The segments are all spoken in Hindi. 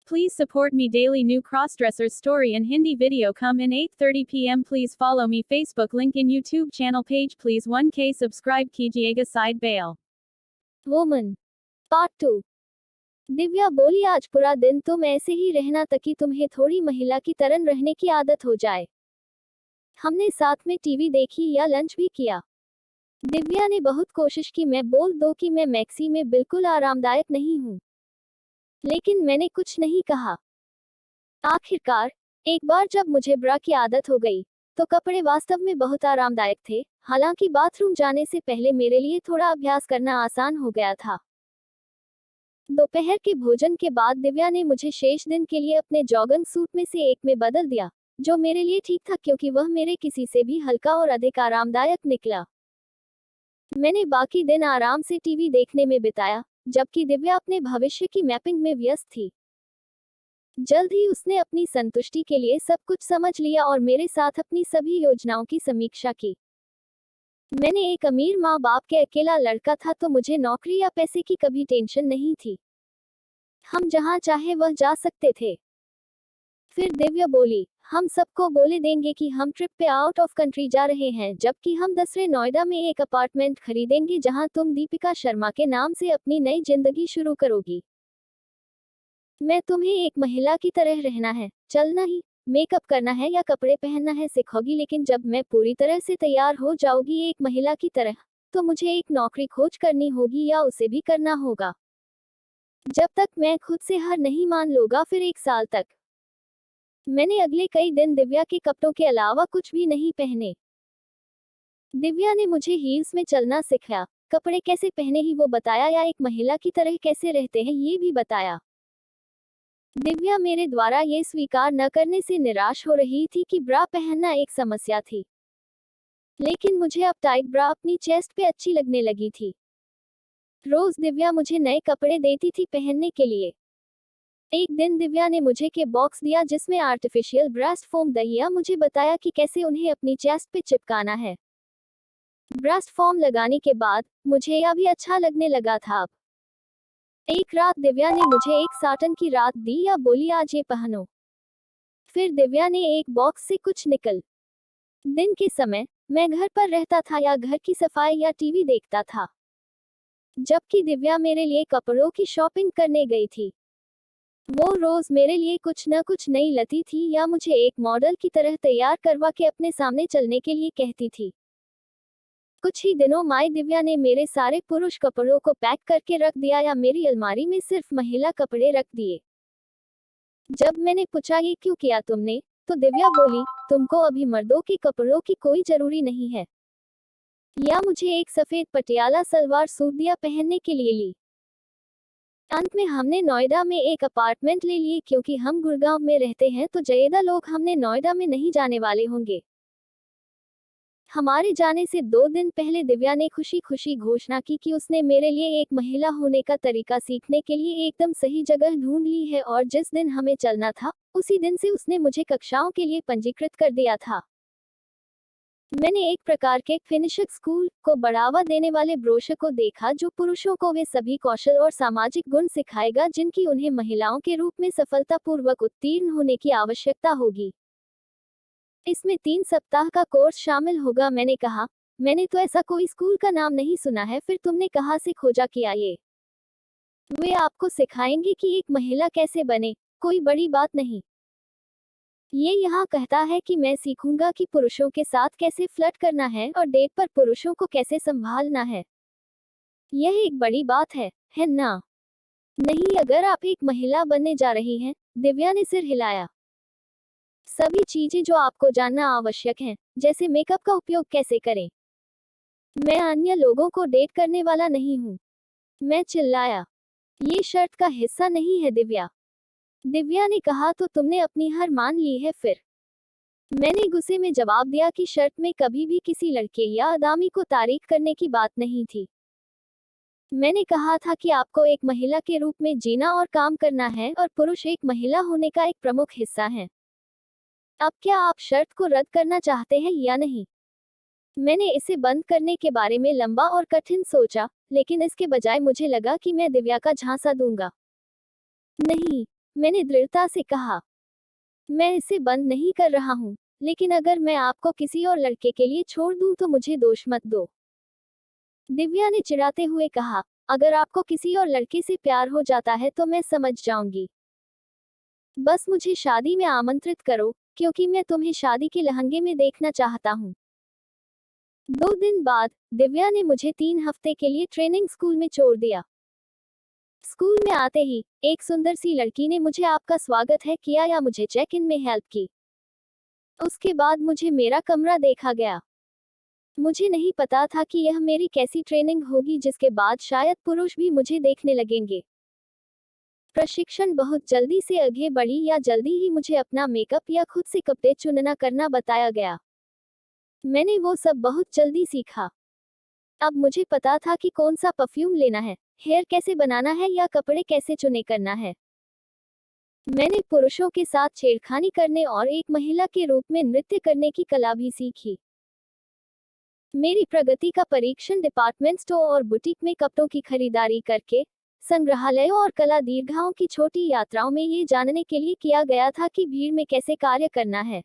Please support me daily. New crossdressers story and Hindi video come in 8:30 p.m. Please follow me Facebook link in YouTube channel page. Please 1K subscribe कीजिएगा side bail. Woman part 2। Divya बोली, आज पूरा दिन तुम ऐसे ही रहना ताकि तुम्हें थोड़ी महिला की तरह रहने की आदत हो जाए। हमने साथ में टीवी देखी या लंच भी किया। दिव्या ने बहुत कोशिश की मैं बोल दो कि मैं मैक्सी में बिल्कुल आरामदायक नहीं हूँ, लेकिन मैंने कुछ नहीं कहा। आखिरकार एक बार जब मुझे ब्रा की आदत हो गई तो कपड़े वास्तव में बहुत आरामदायक थे। हालांकि बाथरूम जाने से पहले मेरे लिए थोड़ा अभ्यास करना आसान हो गया था। दोपहर के भोजन के बाद दिव्या ने मुझे शेष दिन के लिए अपने जॉगिंग सूट में से एक में बदल दिया, जो मेरे लिए ठीक था क्योंकि वह मेरे किसी से भी हल्का और अधिक आरामदायक निकला। मैंने बाकी दिन आराम से टीवी देखने में बिताया, जबकि दिव्या अपने भविष्य की मैपिंग में व्यस्त थी। जल्द ही उसने अपनी संतुष्टि के लिए सब कुछ समझ लिया और मेरे साथ अपनी सभी योजनाओं की समीक्षा की। मैंने एक अमीर माँ बाप के अकेला लड़का था, तो मुझे नौकरी या पैसे की कभी टेंशन नहीं थी। हम जहाँ चाहे वह जा सकते थे। फिर दिव्या बोली, हम सबको बोले देंगे कि हम ट्रिप पे आउट ऑफ कंट्री जा रहे हैं, जबकि हम दूसरे नोएडा में एक अपार्टमेंट खरीदेंगे जहां तुम दीपिका शर्मा के नाम से अपनी नई जिंदगी शुरू करोगी। मैं तुम्हें एक महिला की तरह रहना है, चलना ही, मेकअप करना है या कपड़े पहनना है सिखोगी, लेकिन जब मैं पूरी तरह से तैयार हो जाऊंगी एक महिला की तरह, तो मुझे एक नौकरी खोज करनी होगी या उसे भी करना होगा। जब तक मैं खुद से हार नहीं मान लूंगा। फिर 1 साल तक मैंने अगले कई दिन दिव्या के कपड़ों के अलावा कुछ भी नहीं पहने। दिव्या ने मुझे हील्स में चलना सिखाया, कपड़े कैसे पहने ही वो बताया, या एक महिला की तरह कैसे रहते हैं ये भी बताया। दिव्या मेरे द्वारा ये स्वीकार न करने से निराश हो रही थी कि ब्रा पहनना एक समस्या थी, लेकिन मुझे अब टाइट ब्रा अपनी चेस्ट पे अच्छी लगने लगी थी। रोज दिव्या मुझे नए कपड़े देती थी पहनने के लिए। एक दिन दिव्या ने मुझे के बॉक्स दिया जिसमें आर्टिफिशियल ब्रेस्ट फोम दिया, मुझे बताया कि कैसे उन्हें अपनी चेस्ट पे चिपकाना है। ब्रेस्ट फोम लगाने के बाद मुझे यह भी अच्छा लगने लगा था। अब एक रात दिव्या ने मुझे एक साटन की रात दी या बोली, आज ये पहनो। फिर दिव्या ने एक बॉक्स से कुछ निकल। दिन के समय मैं घर पर रहता था या घर की सफाई या टीवी देखता था, जबकि दिव्या मेरे लिए कपड़ों की शॉपिंग करने गई थी। वो रोज मेरे लिए कुछ न कुछ नई लाती थी या मुझे एक मॉडल की तरह तैयार करवा के अपने सामने चलने के लिए कहती थी। कुछ ही दिनों में दिव्या ने मेरे सारे पुरुष कपड़ों को पैक करके रख दिया या मेरी अलमारी में सिर्फ महिला कपड़े रख दिए। जब मैंने पूछा ये क्यों किया तुमने, तो दिव्या बोली, तुमको अभी मर्दों के कपड़ों की कोई जरूरी नहीं है। या मुझे एक सफेद पटियाला सलवार सूट दिया पहनने के लिए ली। अंत में हमने नोएडा में एक अपार्टमेंट ले लिए क्योंकि हम गुड़गांव में रहते हैं, तो ज्यादा लोग हमने नोएडा में नहीं जाने वाले होंगे। हमारे जाने से 2 दिन पहले दिव्या ने खुशी खुशी घोषणा की कि उसने मेरे लिए एक महिला होने का तरीका सीखने के लिए एकदम सही जगह ढूंढ ली है, और जिस दिन हमें चलना था उसी दिन से उसने मुझे कक्षाओं के लिए पंजीकृत कर दिया था। मैंने एक प्रकार के फिनिशिंग स्कूल को बढ़ावा देने वाले ब्रोशर को देखा जो पुरुषों को वे सभी कौशल और सामाजिक गुण सिखाएगा जिनकी उन्हें महिलाओं के रूप में सफलतापूर्वक उत्तीर्ण होने की आवश्यकता होगी। इसमें 3 सप्ताह का कोर्स शामिल होगा। मैंने कहा, मैंने तो ऐसा कोई स्कूल का नाम नहीं सुना है। फिर तुमने कहाँ से खोजा किया ये? वे आपको सिखाएंगे कि एक महिला कैसे बने, कोई बड़ी बात नहीं। ये यहाँ कहता है कि मैं सीखूंगा कि पुरुषों के साथ कैसे फ्लर्ट करना है और डेट पर पुरुषों को कैसे संभालना है। यह एक बड़ी बात है ना? नहीं, अगर आप एक महिला बनने जा रही हैं, दिव्या ने सिर हिलाया। सभी चीजें जो आपको जानना आवश्यक हैं, जैसे मेकअप का उपयोग कैसे करें। मैं अन्य लोगों को डेट करने वाला नहीं हूँ। मैं चिल्लाया, ये शर्त का हिस्सा नहीं है दिव्या। दिव्या ने कहा, तो तुमने अपनी हार मान ली है? फिर मैंने गुस्से में जवाब दिया कि शर्त में कभी भी किसी लड़के या आदमी को तारीफ करने की बात नहीं थी। मैंने कहा था कि आपको एक महिला के रूप में जीना और काम करना है, और पुरुष एक महिला होने का एक प्रमुख हिस्सा है। अब क्या आप शर्त को रद्द करना चाहते हैं या नहीं? मैंने इसे बंद करने के बारे में लंबा और कठिन सोचा, लेकिन इसके बजाय मुझे लगा कि मैं दिव्या का झांसा दूंगा। नहीं, मैंने दृढ़ता से कहा, मैं इसे बंद नहीं कर रहा हूँ, लेकिन अगर मैं आपको किसी और लड़के के लिए छोड़ दूं तो मुझे दोष मत दो। दिव्या ने चिढ़ाते हुए कहा, अगर आपको किसी और लड़के से प्यार हो जाता है तो मैं समझ जाऊंगी। बस मुझे शादी में आमंत्रित करो, क्योंकि मैं तुम्हें शादी के लहंगे में देखना चाहता हूँ। 2 दिन बाद दिव्या ने मुझे 3 हफ्ते के लिए ट्रेनिंग स्कूल में छोड़ दिया। स्कूल में आते ही एक सुंदर सी लड़की ने मुझे आपका स्वागत है किया या मुझे चेक इन में हेल्प की। उसके बाद मुझे मेरा कमरा देखा गया। मुझे नहीं पता था कि यह मेरी कैसी ट्रेनिंग होगी जिसके बाद शायद पुरुष भी मुझे देखने लगेंगे। प्रशिक्षण बहुत जल्दी से आगे बढ़ी या जल्दी ही मुझे अपना मेकअप या खुद से कपड़े चुनना करना बताया गया। मैंने वो सब बहुत जल्दी सीखा। अब मुझे पता था कि कौन सा परफ्यूम लेना है, हेयर कैसे बनाना है या कपड़े कैसे चुने करना है। मैंने पुरुषों के साथ छेड़खानी करने और एक महिला के रूप में नृत्य करने की कला भी सीखी। मेरी प्रगति का परीक्षण डिपार्टमेंट स्टोर और बुटीक में कपड़ों की खरीदारी करके, संग्रहालयों और कला दीर्घाओं की छोटी यात्राओं में ये जानने के लिए किया गया था कि भीड़ में कैसे कार्य करना है।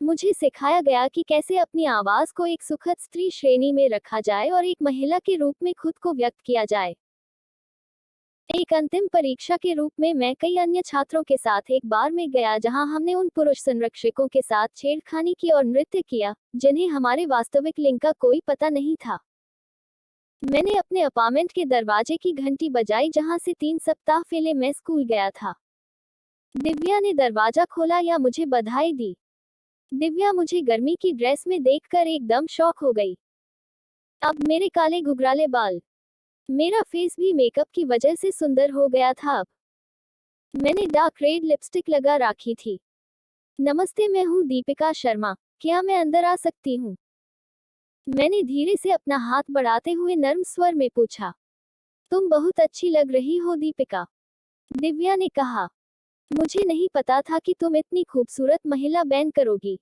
मुझे सिखाया गया कि कैसे अपनी आवाज को एक सुखद स्त्री श्रेणी में रखा जाए और एक महिला के रूप में खुद को व्यक्त किया जाए। एक अंतिम परीक्षा के रूप में मैं कई अन्य छात्रों के साथ एक बार में गया जहां हमने उन पुरुष संरक्षकों के साथ छेड़खानी की और नृत्य किया जिन्हें हमारे वास्तविक लिंग का कोई पता नहीं था। मैंने अपने अपार्टमेंट के दरवाजे की घंटी बजाई जहां से 3 सप्ताह पहले मैं स्कूल गया था। दिव्या ने दरवाजा खोला या मुझे बधाई दी। दिव्या मुझे गर्मी की ड्रेस में देखकर एकदम शॉक हो गई। अब मेरे काले घुघराले बाल, मेरा फेस भी मेकअप की वजह से सुंदर हो गया था। अब मैंने डार्क रेड लिपस्टिक लगा रखी थी। नमस्ते, मैं हूँ दीपिका शर्मा, क्या मैं अंदर आ सकती हूँ? मैंने धीरे से अपना हाथ बढ़ाते हुए नर्म स्वर में पूछा। तुम बहुत अच्छी लग रही हो दीपिका, दिव्या ने कहा। मुझे नहीं पता था कि तुम इतनी खूबसूरत महिला बन करोगी।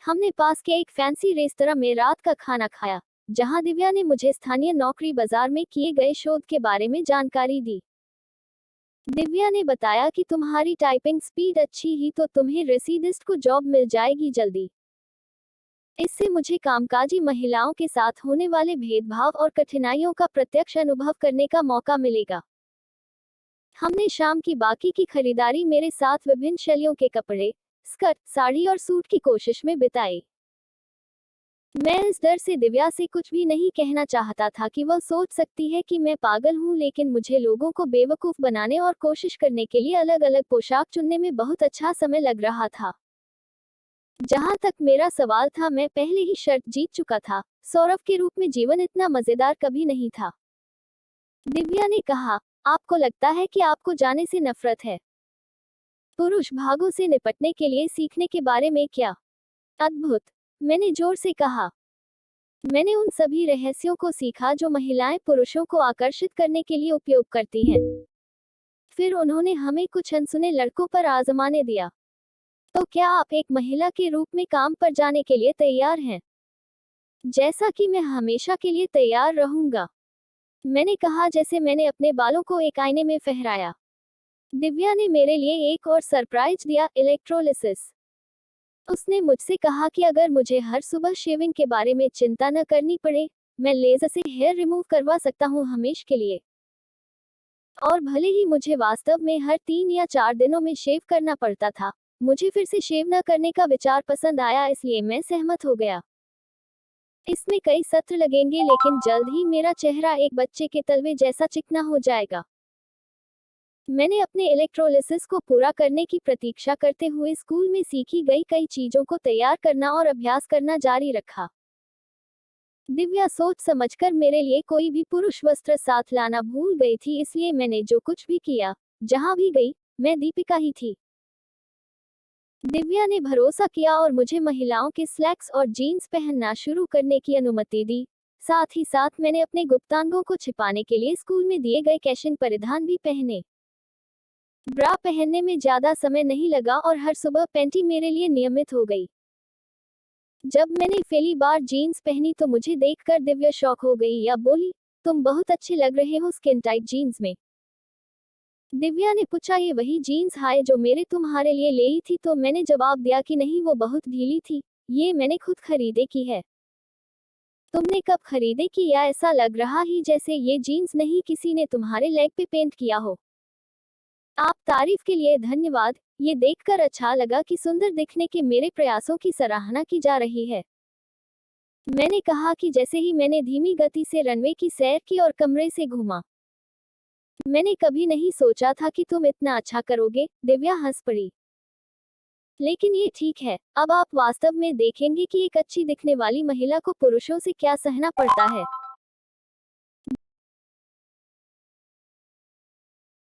हमने पास के एक फैंसी रेस्तरां में रात का खाना खाया, जहां दिव्या ने मुझे स्थानीय नौकरी बाजार में किए गए शोध के बारे में जानकारी दी। दिव्या ने बताया कि तुम्हारी टाइपिंग स्पीड अच्छी ही तो तुम्हें रिसीडिस्ट को जॉब मिल जाएगी जल्दी। इससे मुझे कामकाजी महिलाओं के साथ होने वाले भेदभाव और कठिनाइयों का प्रत्यक्ष अनुभव करने का मौका मिलेगा। हमने शाम की बाकी की खरीदारी मेरे साथ विभिन्न शैलियों के कपड़े, स्कर्ट, साड़ी और सूट की कोशिश में बिताई। मैं इस डर से दिव्या से कुछ भी नहीं कहना चाहता था कि वह सोच सकती है कि मैं पागल हूं, लेकिन मुझे लोगों को बेवकूफ बनाने और कोशिश करने के लिए अलग अलग पोशाक चुनने में बहुत अच्छा समय लग रहा था। जहां तक मेरा सवाल था, मैं पहले ही शर्त जीत चुका था। सौरभ के रूप में जीवन इतना मजेदार कभी नहीं था। दिव्या ने कहा, आपको लगता है कि आपको जाने से नफरत है? पुरुष भागों से निपटने के लिए सीखने के बारे में क्या? अद्भुत, मैंने जोर से कहा। मैंने उन सभी रहस्यों को सीखा जो महिलाएं पुरुषों को आकर्षित करने के लिए उपयोग करती हैं। फिर उन्होंने हमें कुछ अनसुने लड़कों पर आजमाने दिया। तो क्या आप एक महिला के रूप में काम पर जाने के लिए तैयार हैं? जैसा कि मैं हमेशा के लिए तैयार रहूंगा, मैंने कहा जैसे मैंने अपने बालों को एक आईने में फहराया। दिव्या ने मेरे लिए एक और सरप्राइज दिया, इलेक्ट्रोलिसिस। उसने मुझसे कहा कि अगर मुझे हर सुबह शेविंग के बारे में चिंता न करनी पड़े, मैं लेजर से हेयर रिमूव करवा सकता हूँ हमेशा के लिए। और भले ही मुझे वास्तव में हर 3 या 4 दिनों में शेव करना पड़ता था, मुझे फिर से शेव न करने का विचार पसंद आया, इसलिए मैं सहमत हो गया। इसमें कई सत्र लगेंगे, लेकिन जल्द ही मेरा चेहरा एक बच्चे के तलवे जैसा चिकना हो जाएगा। मैंने अपने इलेक्ट्रोलिसिस को पूरा करने की प्रतीक्षा करते हुए स्कूल में सीखी गई कई चीजों को तैयार करना और अभ्यास करना जारी रखा। दिव्या सोच समझकर मेरे लिए कोई भी पुरुष वस्त्र साथ लाना भूल गई थी, इसलिए मैंने जो कुछ भी किया, जहां भी गई, मैं दीपिका ही थी। दिव्या ने भरोसा किया और मुझे महिलाओं के स्लैक्स और जीन्स पहनना शुरू करने की अनुमति दी। साथ ही साथ मैंने अपने गुप्तांगों को छिपाने के लिए स्कूल में दिए गए कैशिंग परिधान भी पहने। ब्रा पहनने में ज्यादा समय नहीं लगा और हर सुबह पैंटी मेरे लिए नियमित हो गई। जब मैंने पहली बार जीन्स पहनी तो मुझे देखकर दिव्या शॉक हो गई या बोली, तुम बहुत अच्छे लग रहे हो स्किन टाइट जीन्स में। दिव्या ने पूछा, ये वही जीन्स है जो मेरे तुम्हारे लिए लाई थी? तो मैंने जवाब दिया कि नहीं, वो बहुत ढीली थी, ये मैंने खुद खरीदे की है। तुमने कब खरीदे कि या ऐसा लग रहा ही जैसे ये जीन्स नहीं किसी ने तुम्हारे लेग पे पेंट किया हो। आप तारीफ के लिए धन्यवाद, ये देखकर अच्छा लगा कि सुंदर दिखने के मेरे प्रयासों की सराहना की जा रही है। मैंने कहा कि जैसे ही मैंने धीमी गति से रनवे की सैर की और कमरे से घूमा। मैंने कभी नहीं सोचा था कि तुम इतना अच्छा करोगे, दिव्या हंस पड़ी। लेकिन ये ठीक है, अब आप वास्तव में देखेंगे कि एक अच्छी दिखने वाली महिला को पुरुषों से क्या सहना पड़ता है।